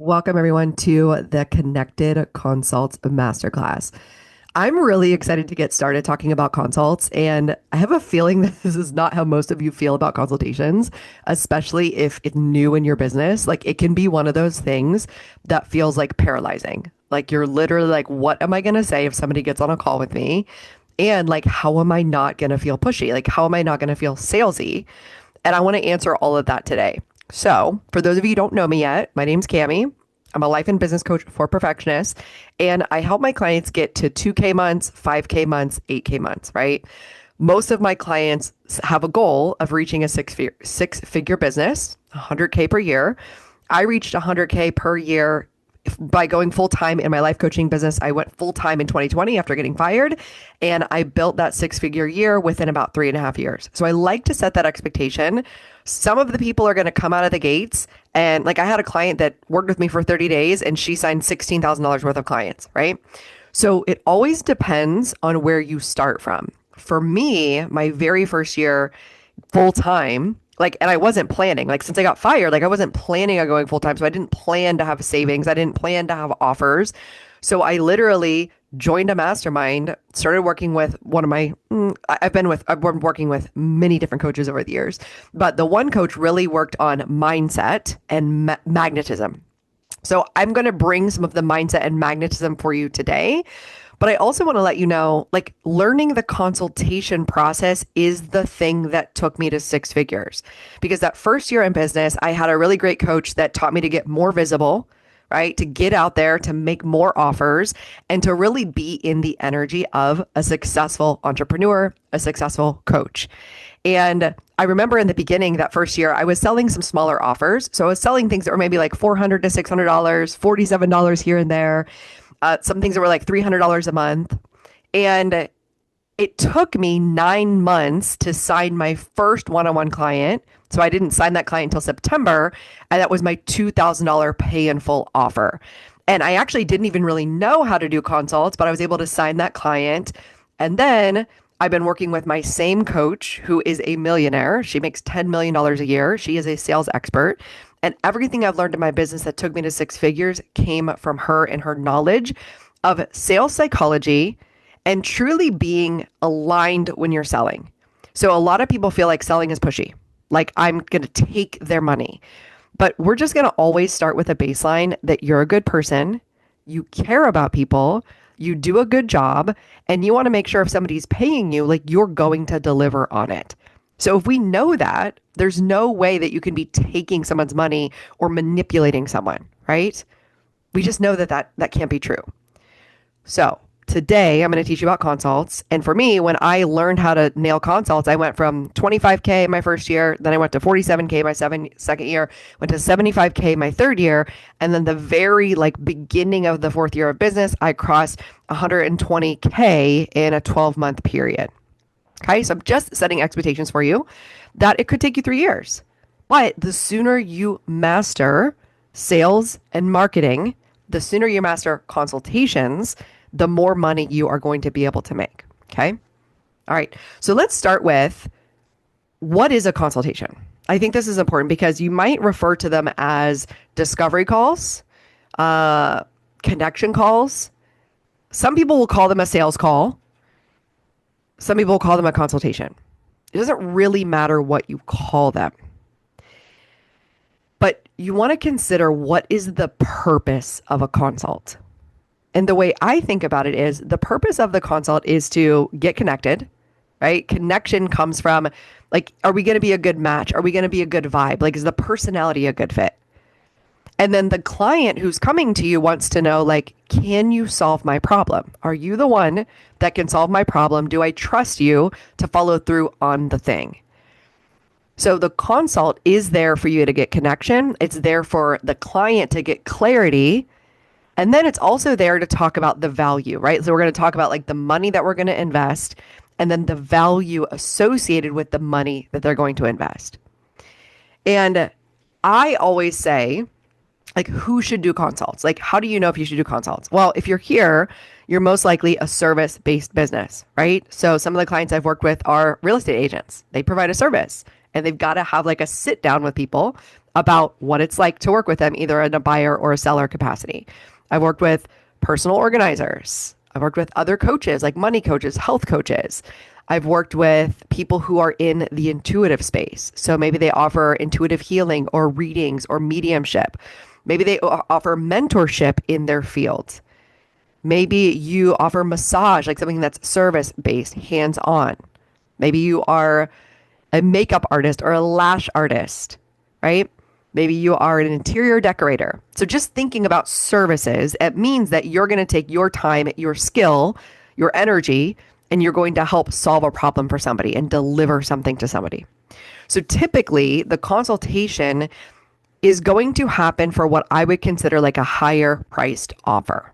Welcome, everyone, to the Connected Consults Masterclass. I'm really excited to get started talking about consults, and I have a feeling that this is not how most of you feel about consultations, especially if it's new in your business. Like, it can be one of those things that feels like paralyzing. Like, you're literally like, what am I going to say if somebody gets on a call with me? And like, how am I not going to feel pushy? Like, how am I not going to feel salesy? And I want to answer all of that today. So, for those of you who don't know me yet, my name's Cami. I'm a life and business coach for perfectionists, and I help my clients get to 2K months, 5K months, 8K months, right? Most of my clients have a goal of reaching a six-figure business, 100K per year. I reached 100K per year by going full time in my life coaching business. I went full time in 2020 after getting fired, and I built that six-figure year within about 3.5 years. So I like to set that expectation. Some of the people are going to come out of the gates, and like I had a client that worked with me for 30 days and she signed $16,000 worth of clients, right? So it always depends on where you start from. For me, my very first year full time, like, and I wasn't planning, like, since I got fired, like, I wasn't planning on going full time. So I didn't plan to have savings. I didn't plan to have offers. So I literally joined a mastermind, started working with one of my, I've been working with many different coaches over the years, but the one coach really worked on mindset and magnetism. So I'm going to bring some of the mindset and magnetism for you today. But I also want to let you know, like, learning the consultation process is the thing that took me to six figures. Because that first year in business, I had a really great coach that taught me to get more visible, right? To get out there, to make more offers, and to really be in the energy of a successful entrepreneur, a successful coach. And I remember in the beginning, that first year, I was selling some smaller offers. So I was selling things that were maybe like $400 to $600, $47 here and there. Some things that were like $300 a month. And it took me 9 months to sign my first one-on-one client. So I didn't sign that client until September. And that was my $2,000 pay in full offer. And I actually didn't even really know how to do consults, but I was able to sign that client. And then I've been working with my same coach who is a millionaire. She makes $10 million a year. She is a sales expert. And everything I've learned in my business that took me to six figures came from her and her knowledge of sales psychology and truly being aligned when you're selling. So a lot of people feel like selling is pushy, like I'm going to take their money. But we're just going to always start with a baseline that you're a good person, you care about people, you do a good job, and you want to make sure if somebody's paying you, like, you're going to deliver on it. So if we know that, there's no way that you can be taking someone's money or manipulating someone, right? We just know that that can't be true. So today I'm going to teach you about consults. And for me, when I learned how to nail consults, I went from 25K my first year, then I went to 47K my second year, went to 75K my third year. And then the very beginning of the fourth year of business, I crossed 120K in a 12-month period. Okay, so I'm just setting expectations for you that it could take you 3 years. But the sooner you master sales and marketing, the sooner you master consultations, the more money you are going to be able to make. Okay. All right. So let's start with, what is a consultation? I think this is important because you might refer to them as discovery calls, connection calls. Some people will call them a sales call. Some people will call them a consultation. It doesn't really matter what you call them. But you want to consider, what is the purpose of a consult? And the way I think about it is, the purpose of the consult is to get connected, right? Connection comes from, like, are we going to be a good match? Are we going to be a good vibe? Like, is the personality a good fit? And then the client who's coming to you wants to know, like, can you solve my problem? Are you the one that can solve my problem? Do I trust you to follow through on the thing? So the consult is there for you to get connection. It's there for the client to get clarity. And then it's also there to talk about the value, right? So we're going to talk about, like, the money that we're going to invest and then the value associated with the money that they're going to invest. And I always say, like, who should do consults? Like, how do you know if you should do consults? Well, if you're here, you're most likely a service-based business, right? So some of the clients I've worked with are real estate agents. They provide a service. and they've got to have like a sit down with people about what it's like to work with them, either in a buyer or a seller capacity. I've worked with personal organizers. I've worked with other coaches, like money coaches, health coaches. I've worked with people who are in the intuitive space. So maybe they offer intuitive healing or readings or mediumship. Maybe they offer mentorship in their field. Maybe you offer massage, like something that's service based, hands on. Maybe you are a makeup artist or a lash artist, right? Maybe you are an interior decorator. So just thinking about services, it means that you're going to take your time, your skill, your energy, and you're going to help solve a problem for somebody and deliver something to somebody. So typically, the consultation is going to happen for what I would consider like a higher priced offer.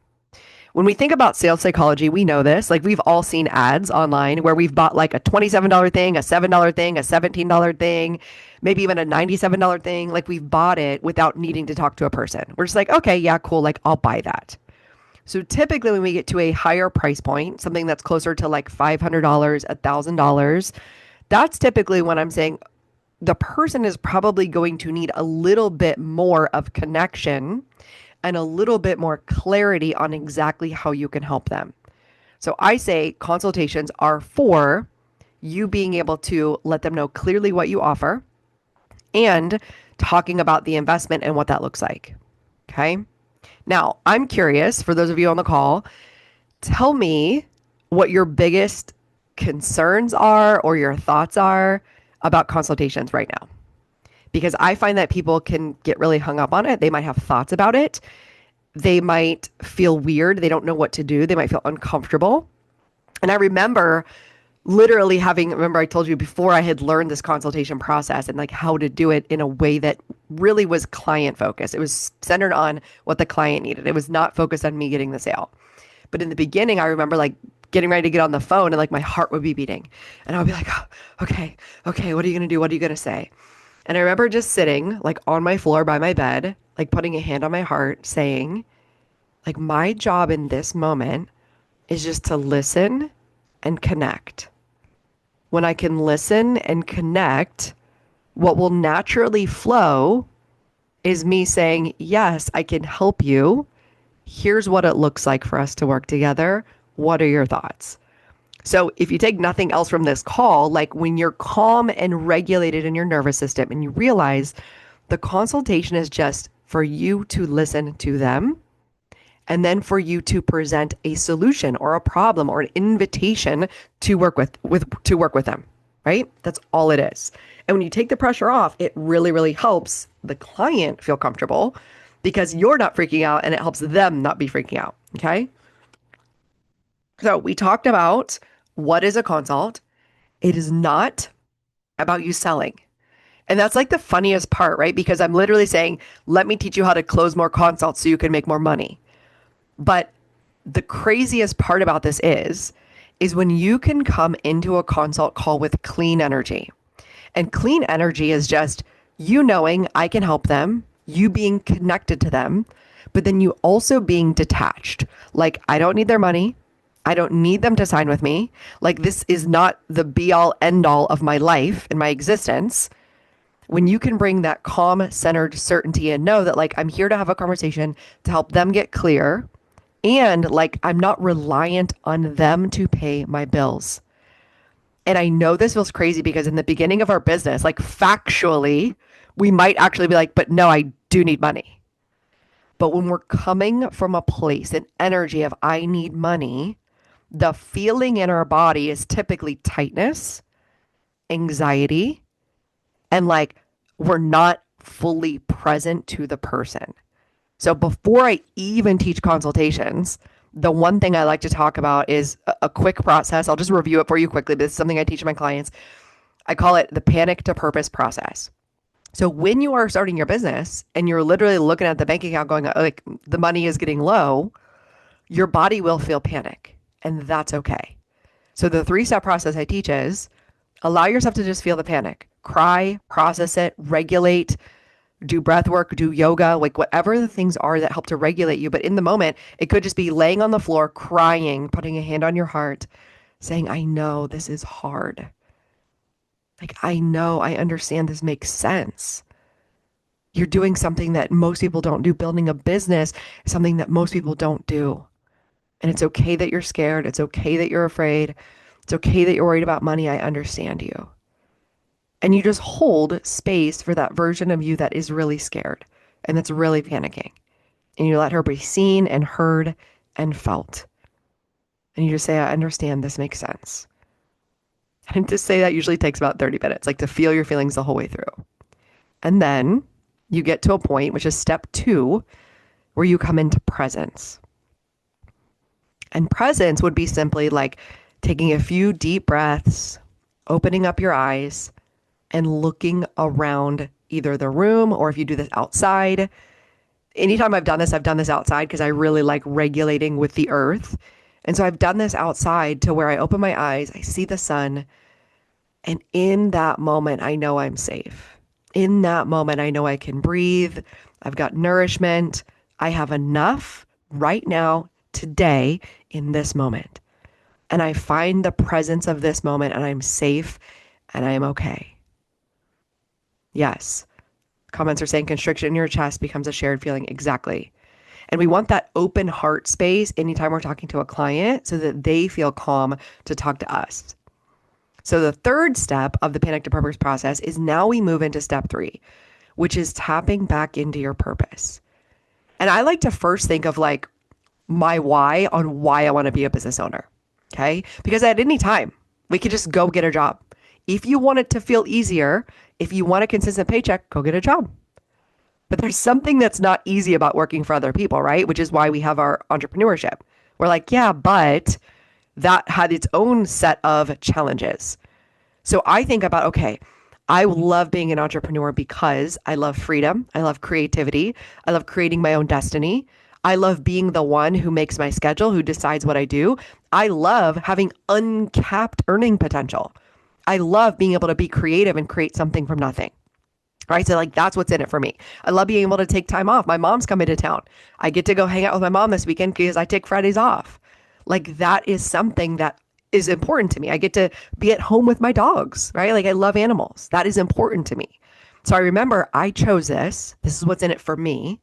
When we think about sales psychology, we know this. Like we've all seen ads online where we've bought like a $27 thing, a $7 thing, a $17 thing, maybe even a $97 thing. Like we've bought it without needing to talk to a person. We're just like, okay, yeah, cool. Like I'll buy that. So typically when we get to a higher price point, something that's closer to like $500, $1,000, that's typically when I'm saying the person is probably going to need a little bit more of connection and a little bit more clarity on exactly how you can help them. So I say consultations are for you being able to let them know clearly what you offer and talking about the investment and what that looks like. Okay. Now, I'm curious for those of you on the call, tell me what your biggest concerns are or your thoughts are about consultations right now. Because I find that people can get really hung up on it. They might have thoughts about it. They might feel weird. They don't know what to do. They might feel uncomfortable. And I remember literally remember I told you before I had learned this consultation process and like how to do it in a way that really was client focused. It was centered on what the client needed. It was not focused on me getting the sale. But in the beginning, I remember like getting ready to get on the phone and like my heart would be beating. And I would be like, oh, okay, what are you going to do? What are you going to say? And I remember just sitting like on my floor by my bed, like putting a hand on my heart saying, like my job in this moment is just to listen and connect. When I can listen and connect, what will naturally flow is me saying, yes, I can help you. Here's what it looks like for us to work together. What are your thoughts? So if you take nothing else from this call, like when you're calm and regulated in your nervous system and you realize the consultation is just for you to listen to them and then for you to present a solution or a problem or an invitation to work with them, right? That's all it is. And when you take the pressure off, it really, really helps the client feel comfortable because you're not freaking out and it helps them not be freaking out. Okay. So we talked about what is a consult. It is not about you selling. And that's like the funniest part, right? Because I'm literally saying, let me teach you how to close more consults so you can make more money. But the craziest part about this is when you can come into a consult call with clean energy. And clean energy is just you knowing I can help them, you being connected to them, but then you also being detached. Like, I don't need their money. I don't need them to sign with me. Like, this is not the be all end all of my life and my existence. When you can bring that calm, centered certainty and know that like, I'm here to have a conversation to help them get clear. And like, I'm not reliant on them to pay my bills. And I know this feels crazy because in the beginning of our business, like factually, we might actually be like, but no, I do need money. But when we're coming from a place, an energy of I need money, the feeling in our body is typically tightness, anxiety, and like we're not fully present to the person. So before I even teach consultations, the one thing I like to talk about is a quick process. I'll just review it for you quickly. This is something I teach my clients. I call it the panic to purpose process. So when you are starting your business and you're literally looking at the bank account going like the money is getting low, your body will feel panic. And that's okay. So the 3-step process I teach is allow yourself to just feel the panic, cry, process it, regulate, do breath work, do yoga, like whatever the things are that help to regulate you. But in the moment, it could just be laying on the floor, crying, putting a hand on your heart, saying, I know this is hard. Like, I know, I understand this makes sense. You're doing something that most people don't do. Building a business is something that most people don't do. And it's okay that you're scared. It's okay that you're afraid. It's okay that you're worried about money. I understand you. And you just hold space for that version of you that is really scared and that's really panicking. And you let her be seen and heard and felt. And you just say, I understand, this makes sense. And to say that usually takes about 30 minutes, like to feel your feelings the whole way through. And then you get to a point, which is step 2, where you come into presence. And presence would be simply like taking a few deep breaths, opening up your eyes, and looking around either the room, or if you do this outside. Anytime I've done this outside because I really like regulating with the earth. And so I've done this outside to where I open my eyes, I see the sun, and in that moment, I know I'm safe. In that moment, I know I can breathe. I've got nourishment. I have enough right now, today, in this moment. And I find the presence of this moment, and I'm safe and I am okay. Yes. Comments are saying constriction in your chest becomes a shared feeling. Exactly. And we want that open heart space anytime we're talking to a client so that they feel calm to talk to us. So the third step of the Panic to Purpose process is now we move into step 3, which is tapping back into your purpose. And I like to first think of like my why on why I want to be a business owner. Okay. Because at any time we could just go get a job. If you want it to feel easier, if you want a consistent paycheck, go get a job. But there's something that's not easy about working for other people, right? Which is why we have our entrepreneurship. We're like, yeah, but that had its own set of challenges. So I think about, okay, I love being an entrepreneur because I love freedom. I love creativity. I love creating my own destiny. I love being the one who makes my schedule, who decides what I do. I love having uncapped earning potential. I love being able to be creative and create something from nothing. Right. So like that's what's in it for me. I love being able to take time off. My mom's coming to town. I get to go hang out with my mom this weekend because I take Fridays off. Like that is something that is important to me. I get to be at home with my dogs, right? Like I love animals. That is important to me. So I remember I chose this. This is what's in it for me.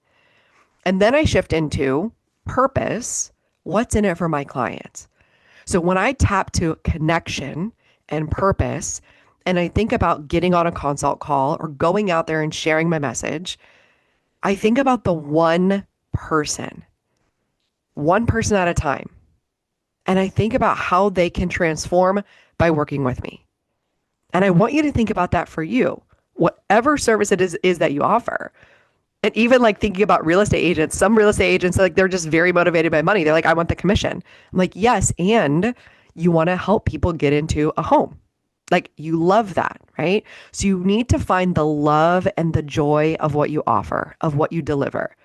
And then I shift into purpose. What's in it for my clients? So when I tap to connection and purpose, and I think about getting on a consult call or going out there and sharing my message, I think about the one person at a time. And I think about how they can transform by working with me. And I want you to think about that for you, whatever service it is that you offer. And even like thinking about real estate agents, some real estate agents, like they're just very motivated by money. They're like, I want the commission. I'm like, yes. And you want to help people get into a home. Like you love that, right? So you need to find the love and the joy of what you offer, of what you deliver.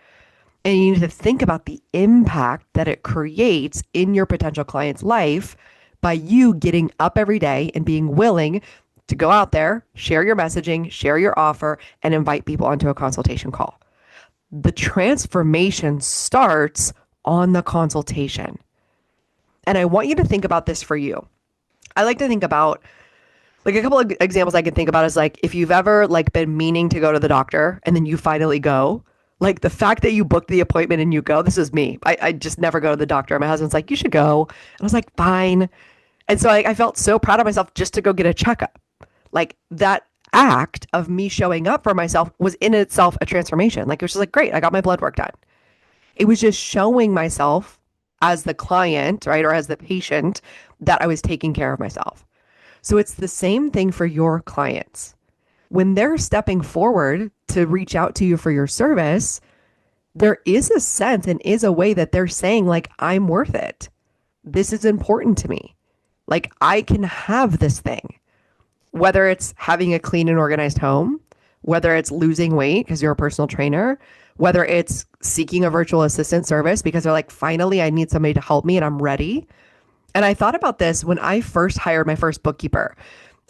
And you need to think about the impact that it creates in your potential client's life by you getting up every day and being willing to go out there, share your messaging, share your offer, and invite people onto a consultation call. The transformation starts on the consultation. And I want you to think about this for you. I like to think about like a couple of examples I can think about is like if you've ever like been meaning to go to the doctor and then you finally go, like the fact that you booked the appointment and you go, this is me. I just never go to the doctor. My husband's like, you should go. And I was like, fine. And so I felt so proud of myself just to go get a checkup. Like that act of me showing up for myself was in itself a transformation. Like it was just like, great, I got my blood work done. It was just showing myself as the client, right, or as the patient that I was taking care of myself. So it's the same thing for your clients. When they're stepping forward to reach out to you for your service, there is a sense and is a way that they're saying like, I'm worth it. This is important to me. Like I can have this thing, whether it's having a clean and organized home, whether it's losing weight because you're a personal trainer, whether it's seeking a virtual assistant service because they're like, finally, I need somebody to help me and I'm ready. And I thought about this when I first hired my first bookkeeper.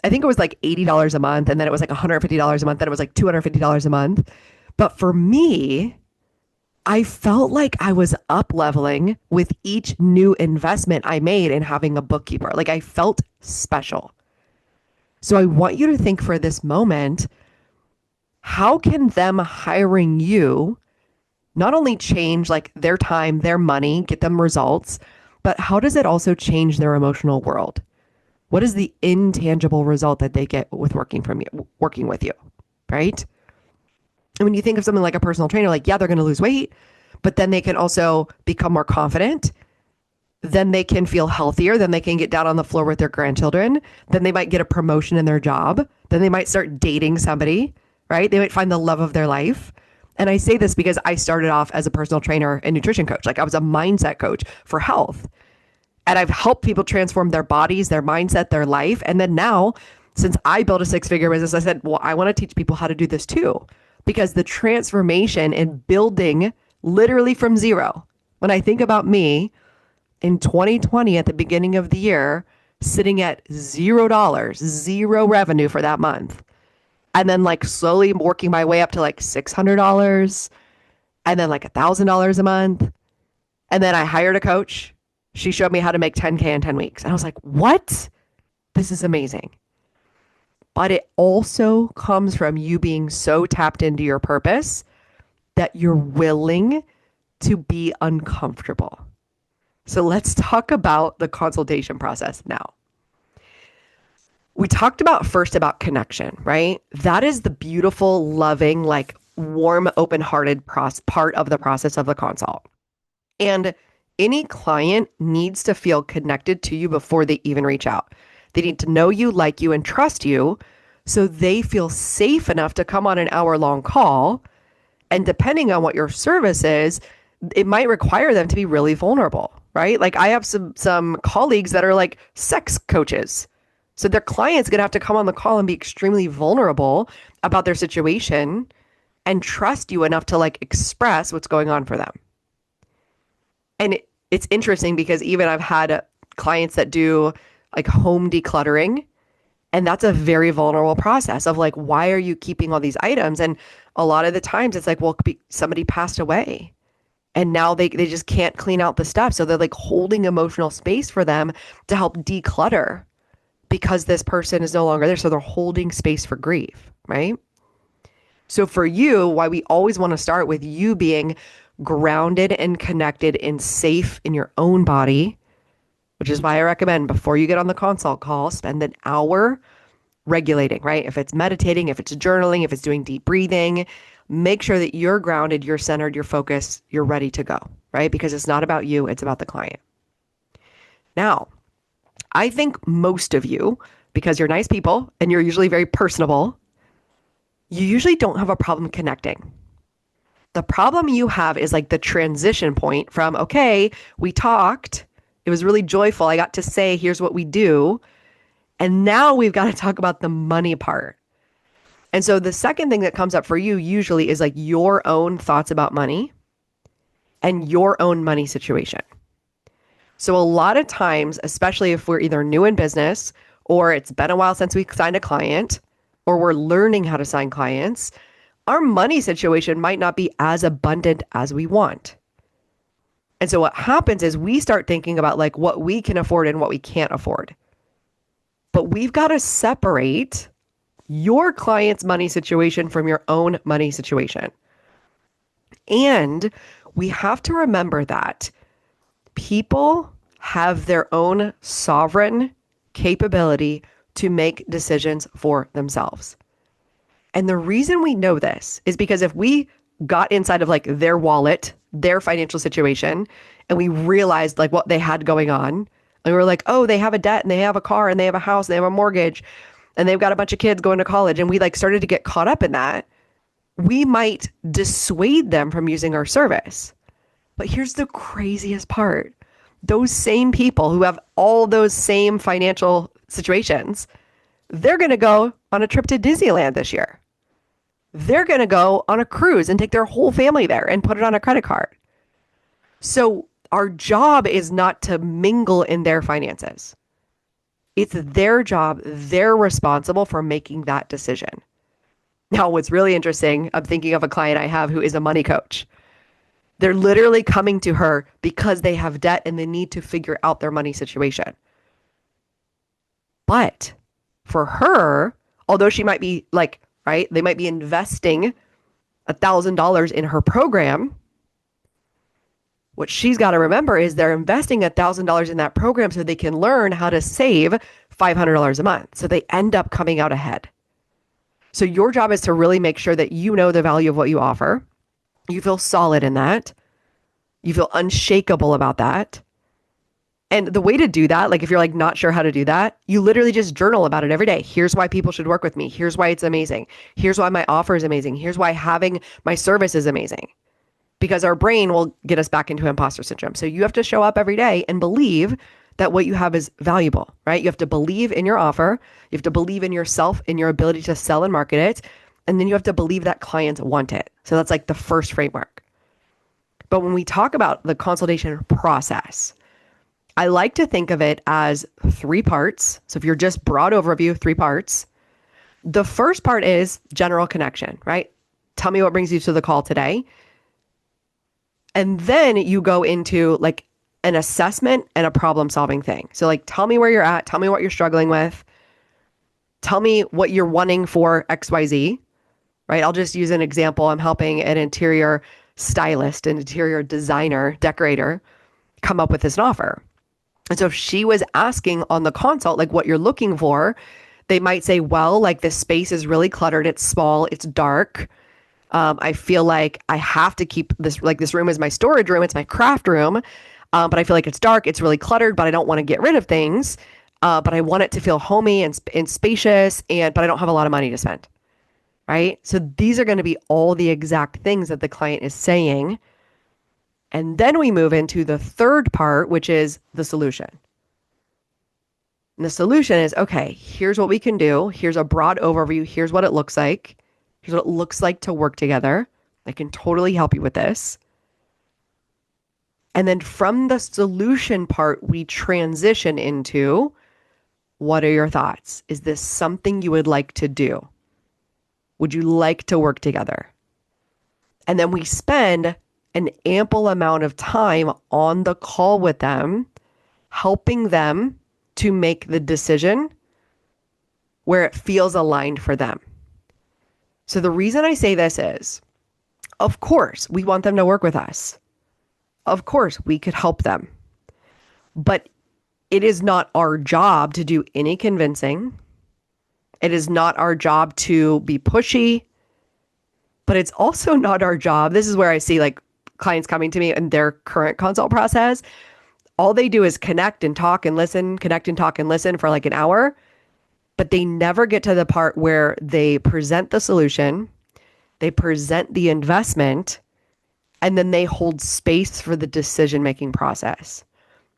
I think it was like $80 a month, and then it was like $150 a month, then it was like $250 a month. But for me, I felt like I was up leveling with each new investment I made in having a bookkeeper. Like I felt special. So I want you to think for this moment, how can them hiring you not only change like their time, their money, get them results, but how does it also change their emotional world? What is the intangible result that they get with working with you, right? And when you think of something like a personal trainer, like, yeah, they're going to lose weight, but then they can also become more confident. Then they can feel healthier. Then they can get down on the floor with their grandchildren. Then they might get a promotion in their job. Then they might start dating somebody, right? They might find the love of their life. And I say this because I started off as a personal trainer and nutrition coach. Like I was a mindset coach for health. And I've helped people transform their bodies, their mindset, their life. And then now, since I built a 6-figure business, I said, well, I want to teach people how to do this too. Because the transformation and building literally from zero, when I think about me in 2020 at the beginning of the year, sitting at $0, zero revenue for that month. And then like slowly working my way up to like $600 and then like $1,000 a month. And then I hired a coach. She showed me how to make 10K in 10 weeks. And I was like, what? This is amazing. But it also comes from you being so tapped into your purpose that you're willing to be uncomfortable. So let's talk about the consultation process now. We talked about first about connection, right? That is the beautiful, loving, like warm, open-hearted part of the process of the consult. And any client needs to feel connected to you before they even reach out. They need to know you, like you, and trust you so they feel safe enough to come on an hour-long call. And depending on what your service is, it might require them to be really vulnerable, right? Like I have some colleagues that are like sex coaches. So their client's going to have to come on the call and be extremely vulnerable about their situation and trust you enough to like express what's going on for them. And it's interesting because even I've had clients that do like home decluttering, and that's a very vulnerable process of like, why are you keeping all these items? And a lot of the times it's like, well, somebody passed away and now they just can't clean out the stuff. So they're like holding emotional space for them to help declutter because this person is no longer there. So they're holding space for grief, right? So for you, why we always want to start with you being grounded and connected and safe in your own body, which is why I recommend before you get on the consult call, spend an hour regulating, right? If it's meditating, if it's journaling, if it's doing deep breathing, make sure that you're grounded, you're centered, you're focused, you're ready to go, right? Because it's not about you, it's about the client. Now, I think most of you, because you're nice people and you're usually very personable, you usually don't have a problem connecting. The problem you have is like the transition point from, okay, we talked, it was really joyful, I got to say, here's what we do, and now we've got to talk about the money part. And so the second thing that comes up for you usually is like your own thoughts about money and your own money situation. So a lot of times, especially if we're either new in business or it's been a while since we signed a client or we're learning how to sign clients, our money situation might not be as abundant as we want. And so what happens is we start thinking about like what we can afford and what we can't afford. But we've got to separate your client's money situation from your own money situation. And we have to remember that people have their own sovereign capability to make decisions for themselves. And the reason we know this is because if we got inside of like their wallet, their financial situation, and we realized like what they had going on, and we were like, oh, they have a debt and they have a car and they have a house and they have a mortgage and they've got a bunch of kids going to college, and we like started to get caught up in that, we might dissuade them from using our service. But here's the craziest part. Those same people who have all those same financial situations, they're going to go on a trip to Disneyland this year. They're going to go on a cruise and take their whole family there and put it on a credit card. So our job is not to mingle in their finances. It's their job. They're responsible for making that decision. Now, what's really interesting, I'm thinking of a client I have who is a money coach. They're literally coming to her because they have debt and they need to figure out their money situation. But for her, although she might be like, right, they might be investing $1,000 in her program. What she's got to remember is they're investing $1,000 in that program so they can learn how to save $500 a month. So they end up coming out ahead. So your job is to really make sure that you know the value of what you offer. You feel solid in that. You feel unshakable about that. And the way to do that, like if you're like not sure how to do that, you literally just journal about it every day. Here's why people should work with me. Here's why it's amazing. Here's why my offer is amazing. Here's why having my service is amazing. Because our brain will get us back into imposter syndrome. So you have to show up every day and believe that what you have is valuable, right? You have to believe in your offer. You have to believe in yourself, in your ability to sell and market it. And then you have to believe that clients want it. So that's like the first framework. But when we talk about the consultation process, I like to think of it as three parts. So if you're just broad overview, three parts. The first part is general connection, right? Tell me what brings you to the call today. And then you go into like an assessment and a problem solving thing. So like, tell me where you're at. Tell me what you're struggling with. Tell me what you're wanting for XYZ, right? I'll just use an example. I'm helping an interior stylist, an interior designer, decorator come up with this offer. And so if she was asking on the consult, like what you're looking for, they might say, well, like this space is really cluttered. It's small. It's dark. I feel like I have to keep this, like this room is my storage room. It's my craft room. But I feel like it's dark. It's really cluttered, but I don't want to get rid of things. But I want it to feel homey and spacious, but I don't have a lot of money to spend. Right. So these are going to be all the exact things that the client is saying. And then we move into the third part, which is the solution. And the solution is, okay, here's what we can do. Here's a broad overview. Here's what it looks like. Here's what it looks like to work together. I can totally help you with this. And then from the solution part, we transition into, what are your thoughts? Is this something you would like to do? Would you like to work together? And then we spend an ample amount of time on the call with them, helping them to make the decision where it feels aligned for them. So the reason I say this is, of course, we want them to work with us. Of course, we could help them. But it is not our job to do any convincing. It is not our job to be pushy. But it's also not our job. This is where I see like clients coming to me in their current consult process. All they do is connect and talk and listen, connect and talk and listen for like an hour. But they never get to the part where they present the solution, they present the investment, and then they hold space for the decision-making process.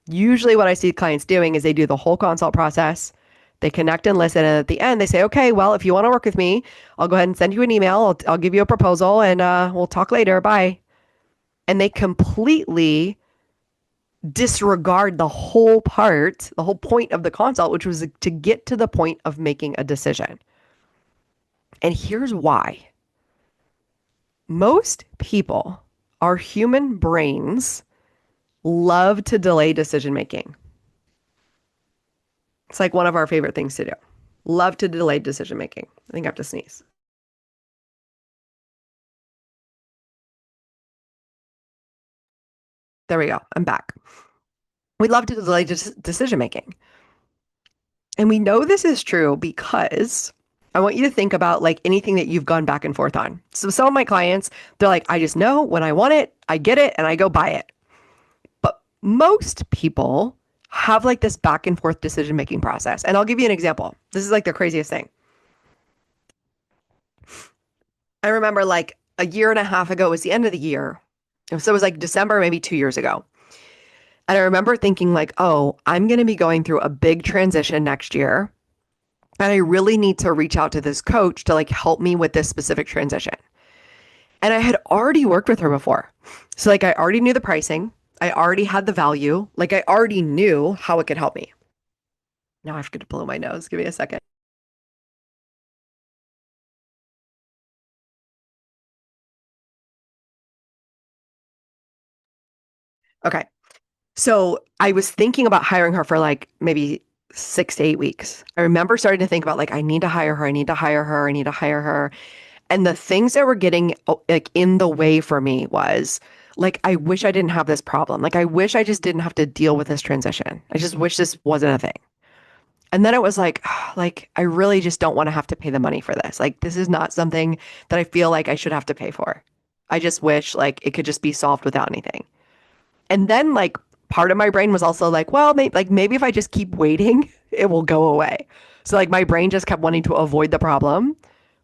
Usually what I see clients doing is they do the whole consult process, they connect and listen, and at the end they say, okay, well, if you want to work with me, I'll go ahead and send you an email, I'll give you a proposal, and we'll talk later, bye. And they completely disregard the whole part, the whole point of the consult, which was to get to the point of making a decision. And here's why. Most people, our human brains, love to delay decision making. It's like one of our favorite things to do. Love to delay decision making. I think I have to sneeze. There we go. I'm back. We love to delay decision making. And we know this is true because I want you to think about like anything that you've gone back and forth on. So some of my clients, they're like, I just know when I want it, I get it, and I go buy it. But most people have like this back and forth decision making process. And I'll give you an example. This is like the craziest thing. I remember like a year and a half ago, it was the end of the year. So it was like December, maybe 2 years ago. And I remember thinking like, oh, I'm going to be going through a big transition next year. And I really need to reach out to this coach to like help me with this specific transition. And I had already worked with her before. So like I already knew the pricing. I already had the value. Like I already knew how it could help me. Now I have to blow my nose. Give me a second. Okay. So I was thinking about hiring her for like maybe 6 to 8 weeks. I remember starting to think about like, I need to hire her. I need to hire her. I need to hire her. And the things that were getting like in the way for me was like, I wish I didn't have this problem. Like, I wish I just didn't have to deal with this transition. I just wish this wasn't a thing. And then it was like, like, I really just don't want to have to pay the money for this. Like, this is not something that I feel like I should have to pay for. I just wish like it could just be solved without anything. And then like part of my brain was also like, well, maybe if I just keep waiting, it will go away. So like my brain just kept wanting to avoid the problem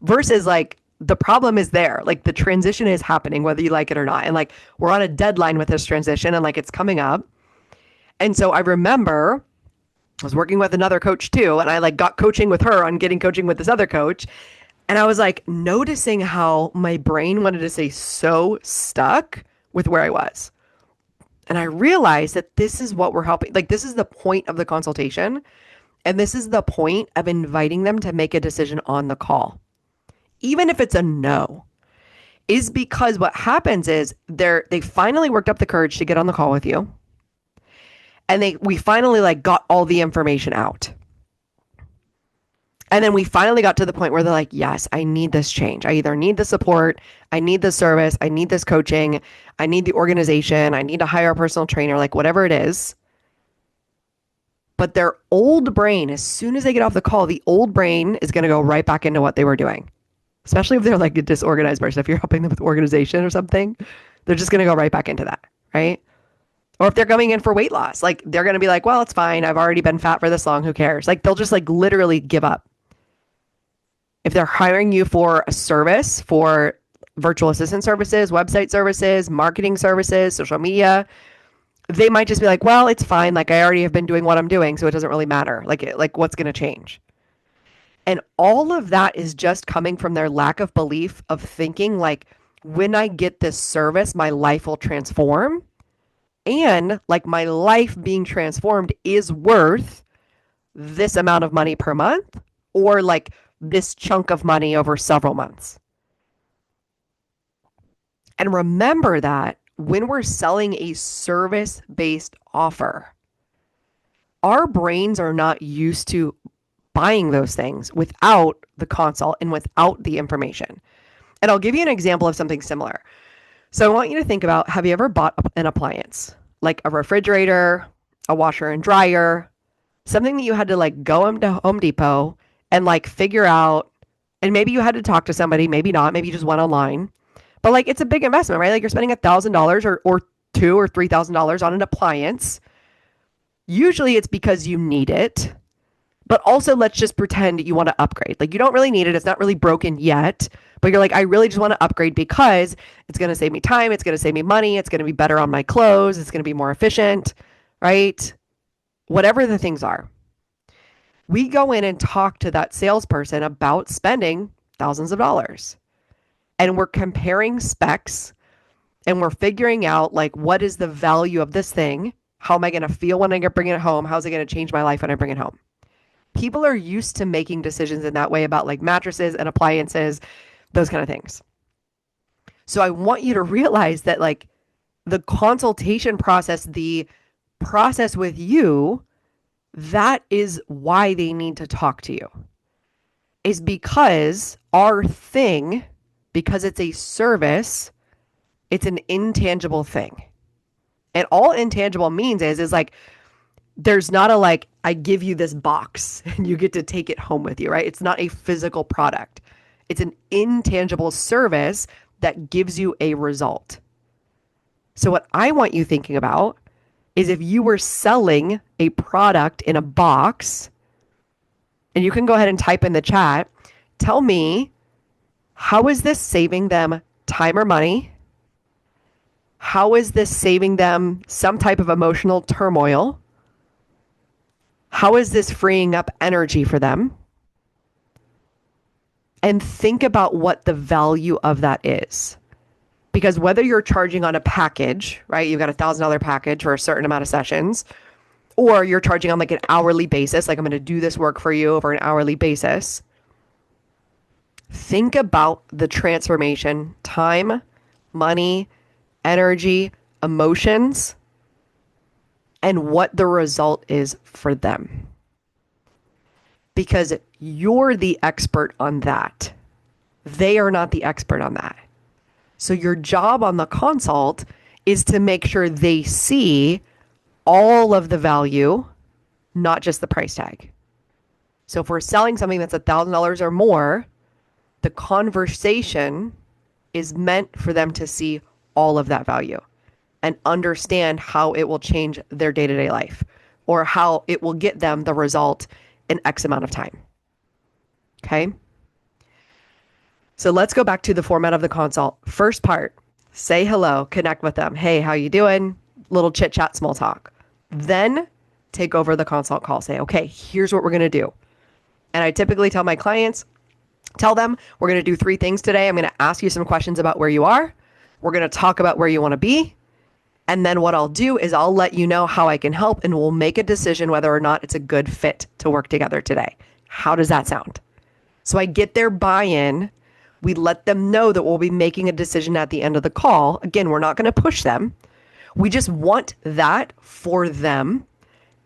versus like the problem is there. Like the transition is happening whether you like it or not. And like we're on a deadline with this transition and like it's coming up. And so I remember I was working with another coach too, and I like got coaching with her on getting coaching with this other coach. And I was like noticing how my brain wanted to stay so stuck with where I was. And I realized that this is what we're helping. Like, this is the point of the consultation. And this is the point of inviting them to make a decision on the call, even if it's a no, is because what happens is they finally worked up the courage to get on the call with you. And we finally like got all the information out. And then we finally got to the point where they're like, yes, I need this change. I either need the support, I need the service, I need this coaching, I need the organization, I need to hire a personal trainer, like whatever it is. But their old brain, as soon as they get off the call, the old brain is going to go right back into what they were doing. Especially if they're like a disorganized person. If you're helping them with organization or something, they're just going to go right back into that, right? Or if they're coming in for weight loss, like they're going to be like, well, it's fine. I've already been fat for this long. Who cares? Like they'll just like literally give up. If they're hiring you for a service, for virtual assistant services, website services, marketing services, social media, they might just be like, well, it's fine. Like I already have been doing what I'm doing, so it doesn't really matter. Like what's going to change? And all of that is just coming from their lack of belief of thinking like, when I get this service, my life will transform. And like my life being transformed is worth this amount of money per month or like this chunk of money over several months. And remember that when we're selling a service-based offer, our brains are not used to buying those things without the consult and without the information. And I'll give you an example of something similar. So I want you to think about, have you ever bought an appliance, like a refrigerator, a washer and dryer, something that you had to like go into Home Depot and like figure out, and maybe you had to talk to somebody, maybe not, maybe you just went online, but like it's a big investment, right? Like you're spending $1,000 or $2,000 or $3,000 on an appliance. Usually it's because you need it, but also let's just pretend you want to upgrade. Like you don't really need it. It's not really broken yet, but you're like, I really just want to upgrade because it's going to save me time. It's going to save me money. It's going to be better on my clothes. It's going to be more efficient, right? Whatever the things are. We go in and talk to that salesperson about spending thousands of dollars. And we're comparing specs and we're figuring out like, what is the value of this thing? How am I going to feel when I bring it home? How's it going to change my life when I bring it home? People are used to making decisions in that way about like mattresses and appliances, those kind of things. So I want you to realize that like the consultation process, the process with you, that is why they need to talk to you. Is because our thing, because it's a service, it's an intangible thing. And all intangible means is like, there's not a like, I give you this box and you get to take it home with you, right? It's not a physical product. It's an intangible service that gives you a result. So what I want you thinking about is if you were selling a product in a box, and you can go ahead and type in the chat, tell me, how is this saving them time or money? How is this saving them some type of emotional turmoil? How is this freeing up energy for them? And think about what the value of that is. Because whether you're charging on a package, right? You've got $1,000 package for a certain amount of sessions, or you're charging on like an hourly basis, like I'm going to do this work for you over an hourly basis. Think about the transformation, time, money, energy, emotions, and what the result is for them. because you're the expert on that. They are not the expert on that. So your job on the consult is to make sure they see all of the value, not just the price tag. So if we're selling something that's $1,000 or more, the conversation is meant for them to see all of that value and understand how it will change their day-to-day life or how it will get them the result in X amount of time. Okay? So let's go back to the format of the consult. First part, say hello, connect with them. Hey, how you doing? Little chit chat, small talk. Then take over the consult call. Say, okay, here's what we're going to do. And I typically tell my clients, tell them we're going to do 3 things today. I'm going to ask you some questions about where you are. We're going to talk about where you want to be. And then what I'll do is I'll let you know how I can help and we'll make a decision whether or not it's a good fit to work together today. How does that sound? So I get their buy-in. We let them know that we'll be making a decision at the end of the call. Again, we're not going to push them. We just want that for them.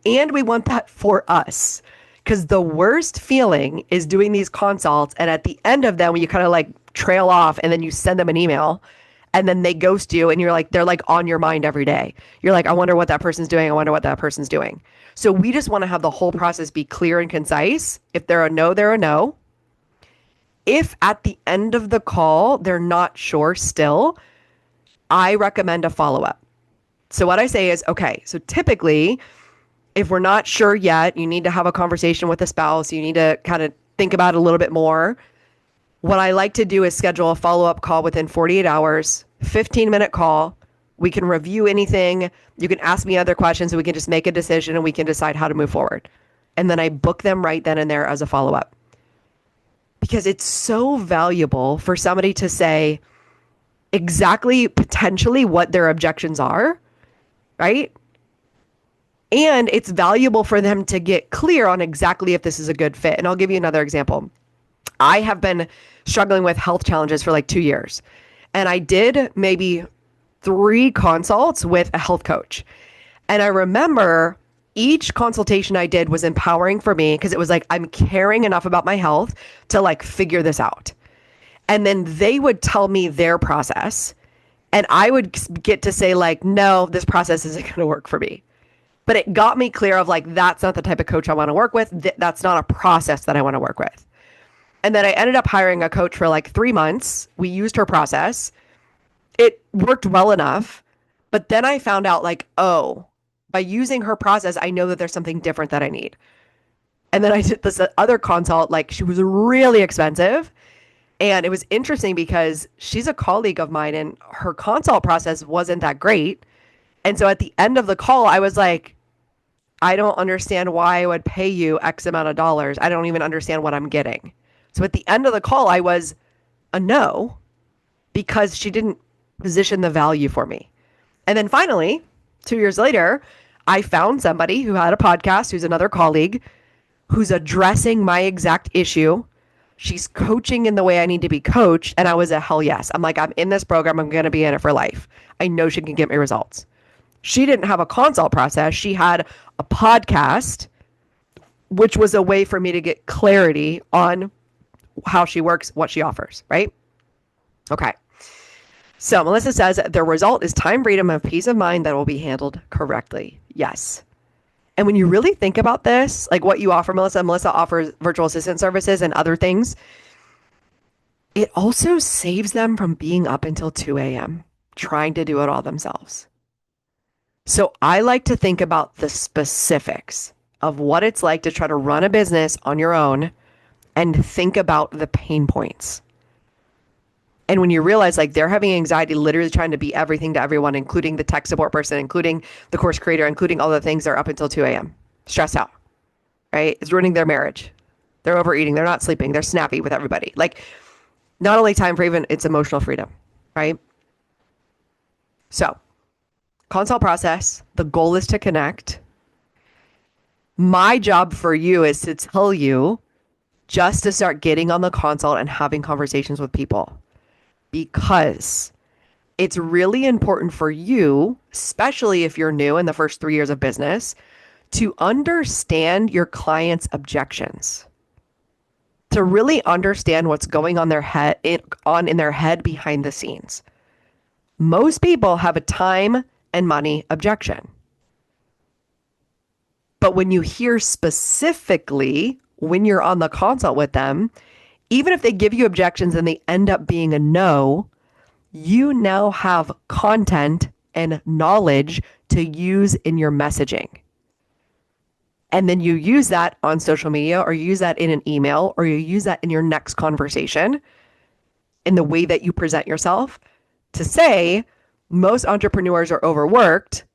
And we want that for us. Because the worst feeling is doing these consults and at the end of them, when you kind of like trail off and then you send them an email and then they ghost you and you're like, they're like on your mind every day. You're like, I wonder what that person's doing. I wonder what that person's doing. So we just want to have the whole process be clear and concise. If they're a no, they're a no. If at the end of the call, they're not sure still, I recommend a follow-up. So what I say is, okay, so typically, if we're not sure yet, you need to have a conversation with a spouse. You need to kind of think about it a little bit more. What I like to do is schedule a follow-up call within 48 hours, 15-minute call. We can review anything. You can ask me other questions and we can just make a decision and we can decide how to move forward. And then I book them right then and there as a follow-up. Because it's so valuable for somebody to say exactly potentially what their objections are, right? And it's valuable for them to get clear on exactly if this is a good fit. And I'll give you another example. I have been struggling with health challenges for like 2 years. And I did maybe 3 consults with a health coach. And I remember each consultation I did was empowering for me because it was like, I'm caring enough about my health to like figure this out. And then they would tell me their process. And I would get to say like, no, this process isn't going to work for me. But it got me clear of like, that's not the type of coach I want to work with. That's not a process that I want to work with. And then I ended up hiring a coach for like 3 months. We used her process. It worked well enough. But then I found out like, oh, by using her process, I know that there's something different that I need. And then I did this other consult, like she was really expensive. And it was interesting because she's a colleague of mine and her consult process wasn't that great. And so at the end of the call, I was like, I don't understand why I would pay you X amount of dollars. I don't even understand what I'm getting. So at the end of the call, I was a no because she didn't position the value for me. And then finally, 2 years later, I found somebody who had a podcast, who's another colleague, who's addressing my exact issue. She's coaching in the way I need to be coached. And I was a hell yes. I'm like, I'm in this program. I'm going to be in it for life. I know she can get me results. She didn't have a consult process. She had a podcast, which was a way for me to get clarity on how she works, what she offers, right? Okay. So Melissa says the result is time freedom and peace of mind that will be handled correctly. Yes. And when you really think about this, like what you offer, Melissa offers virtual assistant services and other things. It also saves them from being up until 2 a.m. trying to do it all themselves. So I like to think about the specifics of what it's like to try to run a business on your own and think about the pain points. And when you realize like they're having anxiety, literally trying to be everything to everyone, including the tech support person, including the course creator, including all the things, they're up until 2 a.m. stressed out, right? It's ruining their marriage. They're overeating. They're not sleeping. They're snappy with everybody. Like not only time for even, it's emotional freedom, right? So consult process, the goal is to connect. My job for you is to tell you just to start getting on the consult and having conversations with people, because it's really important for you, especially if you're new in the first 3 years of business, to understand your client's objections. to really understand what's going on in their head behind the scenes. Most people have a time and money objection. But when you hear specifically when you're on the consult with them, even if they give you objections and they end up being a no, you now have content and knowledge to use in your messaging. And then you use that on social media, or you use that in an email, or you use that in your next conversation in the way that you present yourself to say most entrepreneurs are overworked.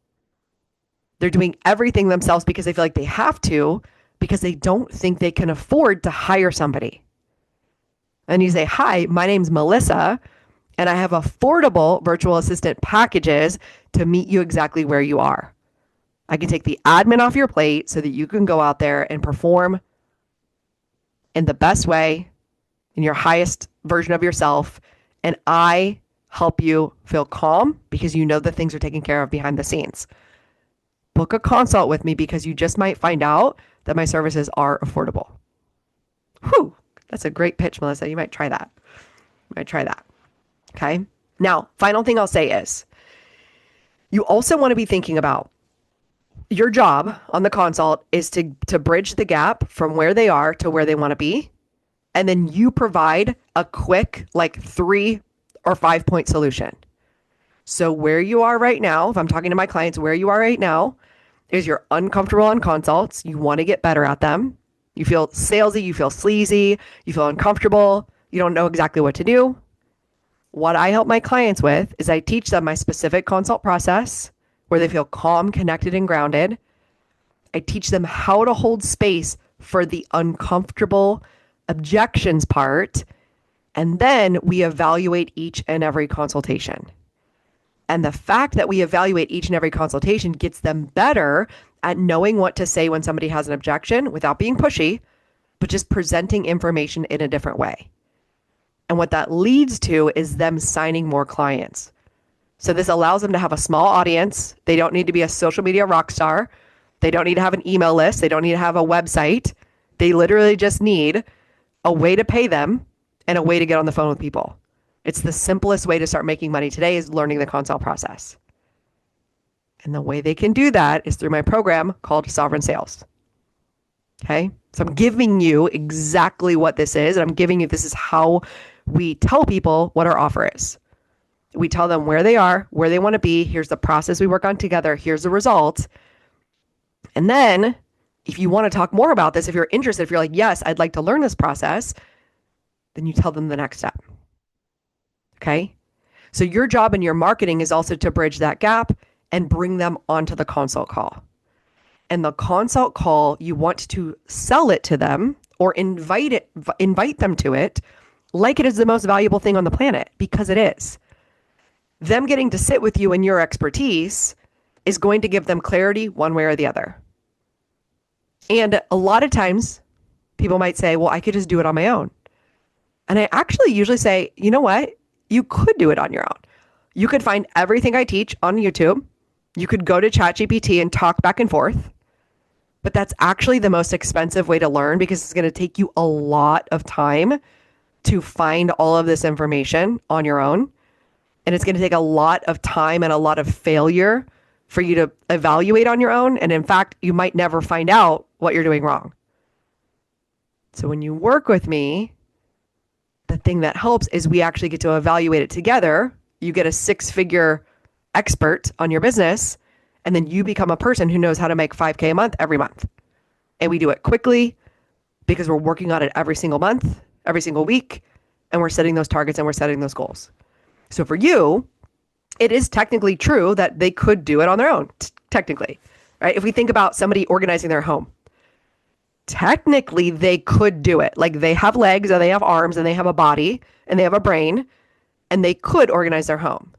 They're doing everything themselves because they feel like they have to, because they don't think they can afford to hire somebody. And you say, hi, my name's Melissa, and I have affordable virtual assistant packages to meet you exactly where you are. I can take the admin off your plate so that you can go out there and perform in the best way, in your highest version of yourself. And I help you feel calm because you know that things are taken care of behind the scenes. Book a consult with me because you just might find out that my services are affordable. Whew, that's a great pitch, Melissa. You might try that. Okay. Now, final thing I'll say is you also want to be thinking about your job on the consult is to bridge the gap from where they are to where they want to be. And then you provide a quick, like 3 or 5 point solution. So where you are right now, if I'm talking to my clients, where you are right now is you're uncomfortable on consults. You want to get better at them. You feel salesy, you feel sleazy, you feel uncomfortable. You don't know exactly what to do. What I help my clients with is I teach them my specific consult process where they feel calm, connected, and grounded. I teach them how to hold space for the uncomfortable objections part. And then we evaluate each and every consultation. And the fact that we evaluate each and every consultation gets them better at knowing what to say when somebody has an objection without being pushy, but just presenting information in a different way. And what that leads to is them signing more clients. So this allows them to have a small audience. They don't need to be a social media rock star. They don't need to have an email list. They don't need to have a website. They literally just need a way to pay them and a way to get on the phone with people. It's the simplest way to start making money today is learning the consult process. And the way they can do that is through my program called Sovereign Sales. Okay. So I'm giving you exactly what this is. And I'm giving you, this is how we tell people what our offer is. We tell them where they are, where they want to be. Here's the process we work on together. Here's the result. And then if you want to talk more about this, if you're interested, if you're like, yes, I'd like to learn this process, then you tell them the next step. Okay. So your job in your marketing is also to bridge that gap and bring them onto the consult call. And the consult call, you want to sell it to them or invite them to it like it is the most valuable thing on the planet, because it is. Them getting to sit with you and your expertise is going to give them clarity one way or the other. And a lot of times people might say, well, I could just do it on my own. And I actually usually say, you know what? You could do it on your own. You could find everything I teach on YouTube. You could go to ChatGPT and talk back and forth. But that's actually the most expensive way to learn because it's going to take you a lot of time to find all of this information on your own. And it's going to take a lot of time and a lot of failure for you to evaluate on your own. And in fact, you might never find out what you're doing wrong. So when you work with me, the thing that helps is we actually get to evaluate it together. You get a 6-figure expert on your business, and then you become a person who knows how to make $5K a month every month. And we do it quickly because we're working on it every single month, every single week, and we're setting those targets and we're setting those goals. So for you, it is technically true that they could do it on their own, technically, right? If we think about somebody organizing their home, technically they could do it. Like they have legs and they have arms and they have a body and they have a brain and they could organize their home.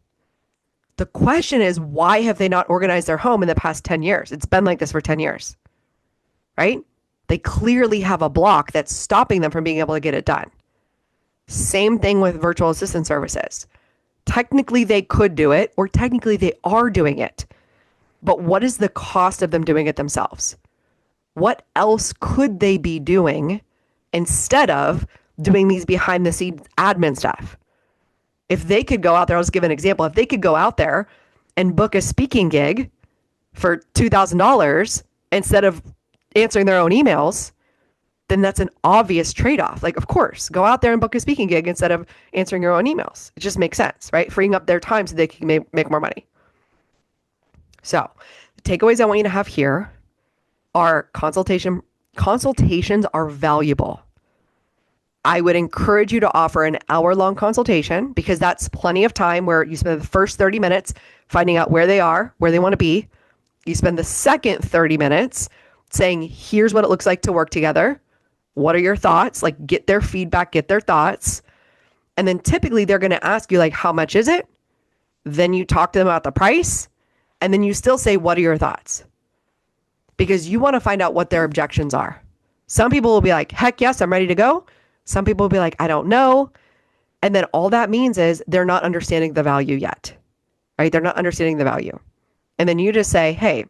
The question is, why have they not organized their home in the past 10 years? It's been like this for 10 years, right? They clearly have a block that's stopping them from being able to get it done. Same thing with virtual assistant services. Technically, they could do it, or technically they are doing it. But what is the cost of them doing it themselves? What else could they be doing instead of doing these behind the scenes admin stuff. If they could go out there, I'll just give an example. If they could go out there and book a speaking gig for $2,000 instead of answering their own emails, then that's an obvious trade-off. Like, of course, go out there and book a speaking gig instead of answering your own emails. It just makes sense, right? Freeing up their time so they can make more money. So the takeaways I want you to have here are consultations are valuable. I would encourage you to offer an hour-long consultation because that's plenty of time where you spend the first 30 minutes finding out where they are, where they want to be. You spend the second 30 minutes saying, here's what it looks like to work together. What are your thoughts? Like, get their feedback, get their thoughts. And then typically they're going to ask you, like, how much is it? Then you talk to them about the price. And then you still say, what are your thoughts? Because you want to find out what their objections are. Some people will be like, heck yes, I'm ready to go. Some people will be like, I don't know. And then all that means is they're not understanding the value yet, right? They're not understanding the value. And then you just say, hey,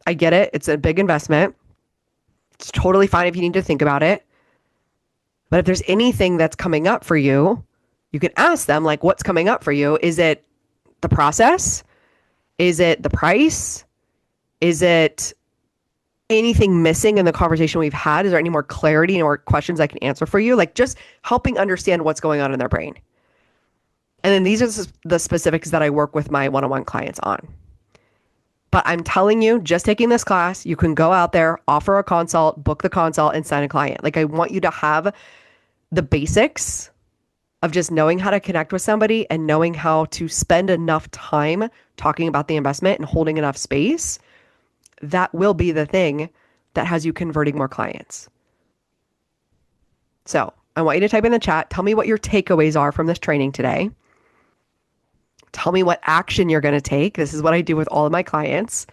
I get it. It's a big investment. It's totally fine if you need to think about it. But if there's anything that's coming up for you, you can ask them, like, what's coming up for you? Is it the process? Is it the price? Is it anything missing in the conversation we've had? Is there any more clarity or questions I can answer for you? Like, just helping understand what's going on in their brain. And then these are the specifics that I work with my one-on-one clients on. But I'm telling you, just taking this class, you can go out there, offer a consult, book the consult, and sign a client. Like, I want you to have the basics of just knowing how to connect with somebody and knowing how to spend enough time talking about the investment and holding enough space. That will be the thing that has you converting more clients. So I want you to type in the chat. Tell me what your takeaways are from this training today. Tell me what action you're going to take. This is what I do with all of my clients.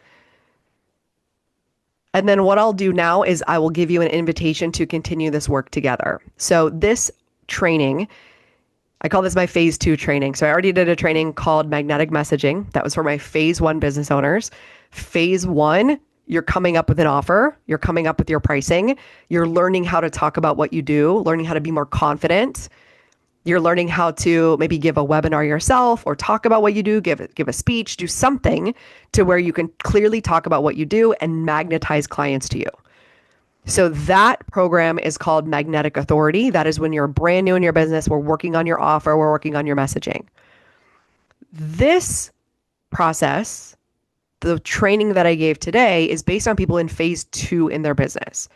And then what I'll do now is I will give you an invitation to continue this work together. So this training, I call this my phase 2 training. So I already did a training called Magnetic Messaging. That was for my phase 1 business owners. Phase 1, you're coming up with an offer. You're coming up with your pricing. You're learning how to talk about what you do, learning how to be more confident. You're learning how to maybe give a webinar yourself or talk about what you do, give a speech, do something to where you can clearly talk about what you do and magnetize clients to you. So that program is called Magnetic Authority. That is when you're brand new in your business. We're working on your offer. We're working on your messaging. This process, the training that I gave today, is based on people in phase 2 in their business.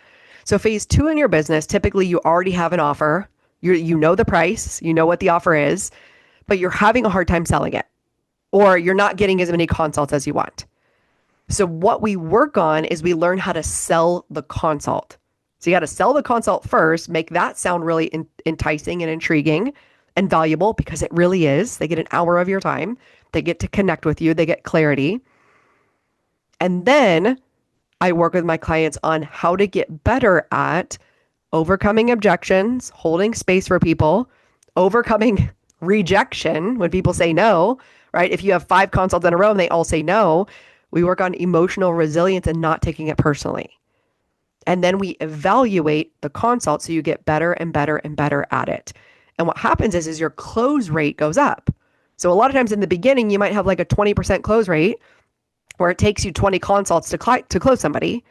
So phase 2 in your business, typically you already have an offer. You know the price, you know what the offer is, but you're having a hard time selling it, or you're not getting as many consults as you want. So what we work on is we learn how to sell the consult. So you got to sell the consult first, make that sound really enticing and intriguing and valuable, because it really is. They get an hour of your time. They get to connect with you. They get clarity. And then I work with my clients on how to get better at overcoming objections, holding space for people, overcoming rejection when people say no, right? If you have 5 consults in a row and they all say no, we work on emotional resilience and not taking it personally. And then we evaluate the consult so you get better and better and better at it. And what happens is your close rate goes up. So a lot of times in the beginning, you might have like a 20% close rate where it takes you 20 consults to close somebody.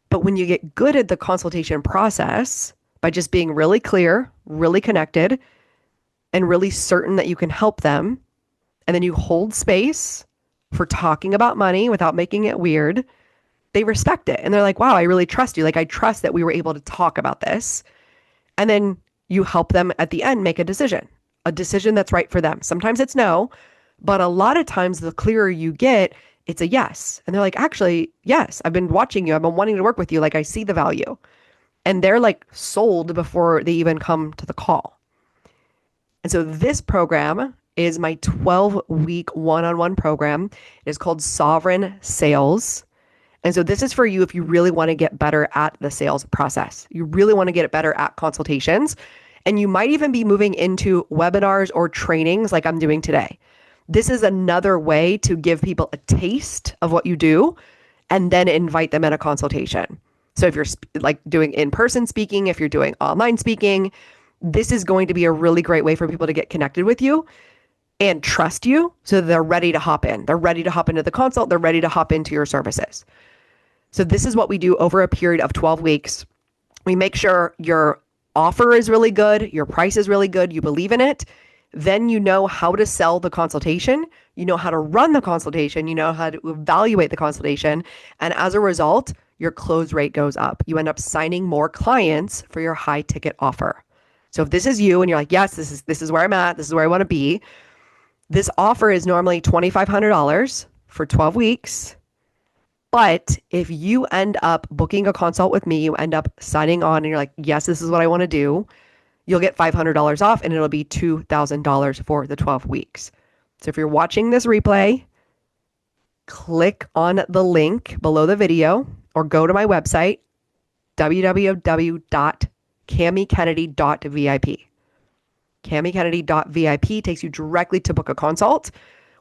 But when you get good at the consultation process by just being really clear, really connected, and really certain that you can help them, and then you hold space for talking about money without making it weird, they respect it. And they're like, wow, I really trust you. Like, I trust that we were able to talk about this. And then you help them at the end make a decision that's right for them. Sometimes it's no, but a lot of times the clearer you get, it's a yes. And they're like, actually, yes, I've been watching you. I've been wanting to work with you. Like, I see the value. And they're like sold before they even come to the call. And so this program is my 12-week one-on-one program. It is called Sovereign Sales. And so this is for you if you really want to get better at the sales process. You really want to get better at consultations. And you might even be moving into webinars or trainings like I'm doing today. This is another way to give people a taste of what you do and then invite them in a consultation. So if you're like doing in-person speaking, if you're doing online speaking, this is going to be a really great way for people to get connected with you and trust you so they're ready to hop in. They're ready to hop into the consult. They're ready to hop into your services. So this is what we do over a period of 12 weeks. We make sure your offer is really good, your price is really good, you believe in it. Then you know how to sell the consultation, you know how to run the consultation, you know how to evaluate the consultation. And as a result, your close rate goes up. You end up signing more clients for your high ticket offer. So if this is you and you're like, yes, this is where I'm at, this is where I want to be, this offer is normally $2,500 for 12 weeks. But if you end up booking a consult with me, you end up signing on and you're like, yes, this is what I want to do, you'll get $500 off and it'll be $2,000 for the 12 weeks. So if you're watching this replay, click on the link below the video or go to my website, www.camikennedy.vip. CamiKennedy.vip takes you directly to book a consult.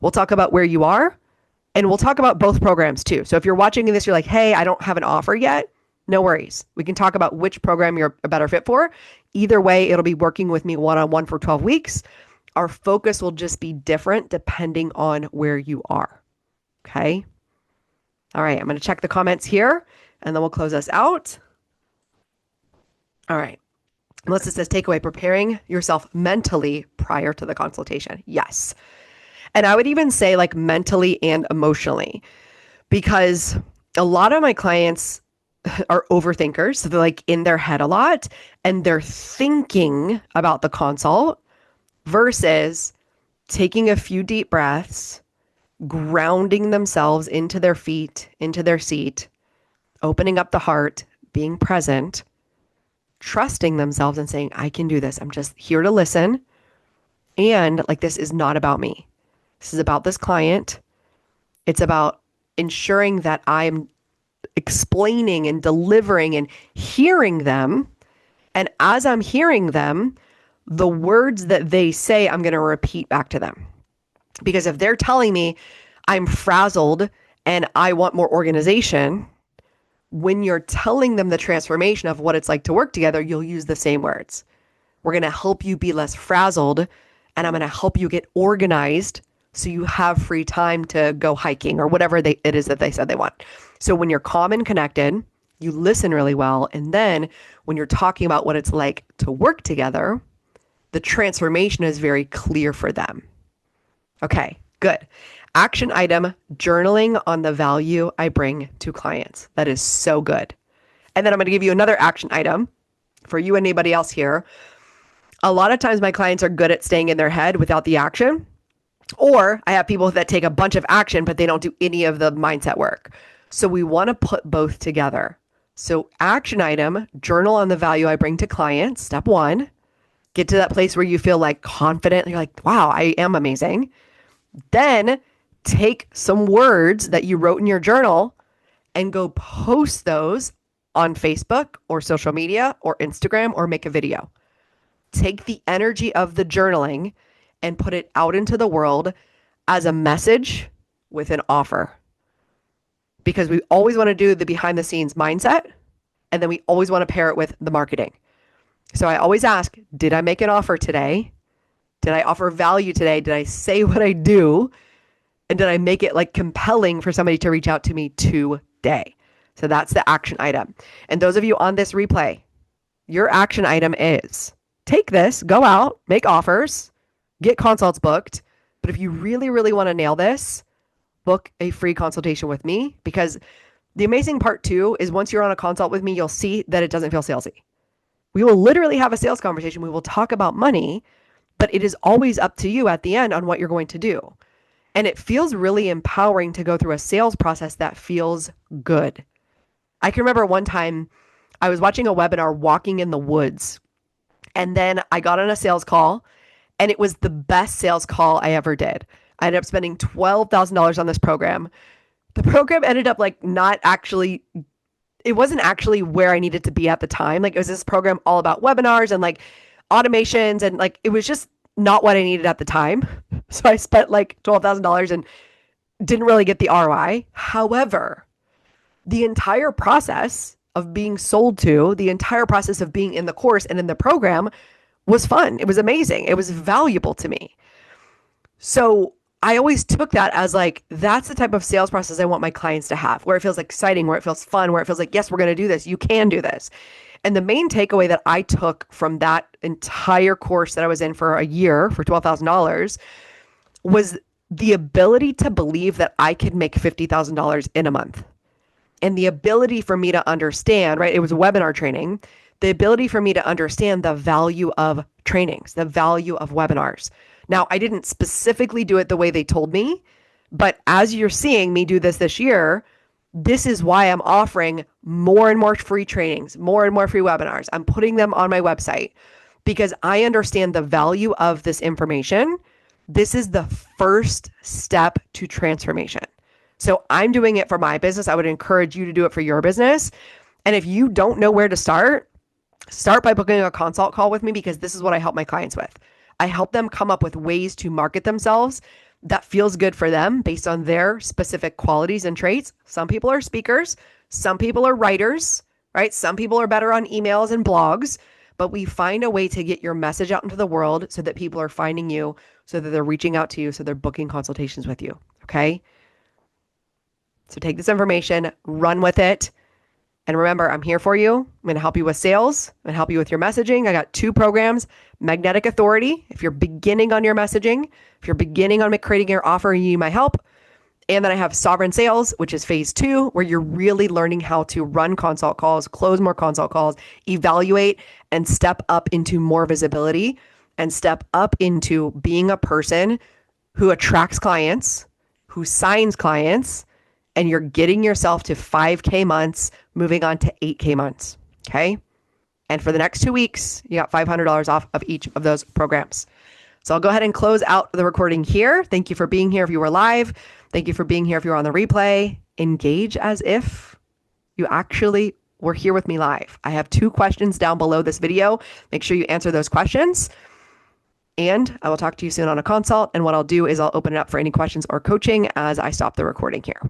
We'll talk about where you are and we'll talk about both programs too. So if you're watching this, you're like, hey, I don't have an offer yet. No worries. We can talk about which program you're a better fit for. Either way, it'll be working with me one-on-one for 12 weeks. Our focus will just be different depending on where you are. Okay. All right. I'm going to check the comments here and then we'll close us out. All right. Melissa says, takeaway, preparing yourself mentally prior to the consultation. Yes. And I would even say like mentally and emotionally, because a lot of my clients are overthinkers. So they're like in their head a lot and they're thinking about the consult versus taking a few deep breaths, grounding themselves into their feet, into their seat, opening up the heart, being present, trusting themselves and saying, I can do this. I'm just here to listen. And like, this is not about me. This is about this client. It's about ensuring that I'm explaining and delivering and hearing them. And as I'm hearing them, the words that they say, I'm going to repeat back to them. Because if they're telling me I'm frazzled and I want more organization, when you're telling them the transformation of what it's like to work together, you'll use the same words. We're going to help you be less frazzled and I'm going to help you get organized so you have free time to go hiking or whatever it is that they said they want. So when you're calm and connected, you listen really well. And then when you're talking about what it's like to work together, the transformation is very clear for them. Okay, good. Action item, journaling on the value I bring to clients. That is so good. And then I'm going to give you another action item for you and anybody else here. A lot of times my clients are good at staying in their head without the action. Or I have people that take a bunch of action, but they don't do any of the mindset work. So we want to put both together. So action item, journal on the value I bring to clients. Step one, get to that place where you feel like confident. You're like, wow, I am amazing. Then take some words that you wrote in your journal and go post those on Facebook or social media or Instagram or make a video. Take the energy of the journaling and put it out into the world as a message with an offer. Because we always want to do the behind the scenes mindset, and then we always want to pair it with the marketing. So I always ask, did I make an offer today? Did I offer value today? Did I say what I do? And did I make it like compelling for somebody to reach out to me today? So that's the action item. And those of you on this replay, your action item is take this, go out, make offers, get consults booked. But if you really, really want to nail this, book a free consultation with me, because the amazing part too is once you're on a consult with me, you'll see that it doesn't feel salesy. We will literally have a sales conversation. We will talk about money, but it is always up to you at the end on what you're going to do. And it feels really empowering to go through a sales process that feels good. I can remember one time I was watching a webinar walking in the woods, and then I got on a sales call, and it was the best sales call I ever did. I ended up spending $12,000 on this program. The program ended up like not actually, it wasn't actually where I needed to be at the time. Like it was this program all about webinars and like automations, and like it was just not what I needed at the time. So I spent like $12,000 and didn't really get the ROI. However, the entire process, of being sold to, the entire process of being in the course and in the program was fun. It was amazing. It was valuable to me. So I always took that as like, that's the type of sales process I want my clients to have, where it feels exciting, where it feels fun, where it feels like, yes, we're going to do this. You can do this. And the main takeaway that I took from that entire course that I was in for a year for $12,000 was the ability to believe that I could make $50,000 in a month. And the ability for me to understand, right? It was a webinar training. The ability for me to understand the value of trainings, the value of webinars. Now, I didn't specifically do it the way they told me, but as you're seeing me do this year, this is why I'm offering more and more free trainings, more and more free webinars. I'm putting them on my website because I understand the value of this information. This is the first step to transformation. So I'm doing it for my business. I would encourage you to do it for your business. And if you don't know where to start by booking a consult call with me, because this is what I help my clients with. I help them come up with ways to market themselves that feels good for them based on their specific qualities and traits. Some people are speakers, some people are writers, right? Some people are better on emails and blogs, but we find a way to get your message out into the world so that people are finding you, so that they're reaching out to you, so they're booking consultations with you, okay? So take this information, run with it. And remember, I'm here for you. I'm going to help you with sales. I'm going to help you with your messaging. I got 2 programs, Magnetic Authority. If you're beginning on your messaging, if you're beginning on creating your offer, you need my help. And then I have Sovereign Sales, which is phase 2, where you're really learning how to run consult calls, close more consult calls, evaluate, and step up into more visibility and step up into being a person who attracts clients, who signs clients, and you're getting yourself to 5K months, moving on to 8K months, okay? And for the next 2 weeks, you got $500 off of each of those programs. So I'll go ahead and close out the recording here. Thank you for being here if you were live. Thank you for being here if you're on the replay. Engage as if you actually were here with me live. I have 2 questions down below this video. Make sure you answer those questions. And I will talk to you soon on a consult. And what I'll do is I'll open it up for any questions or coaching as I stop the recording here.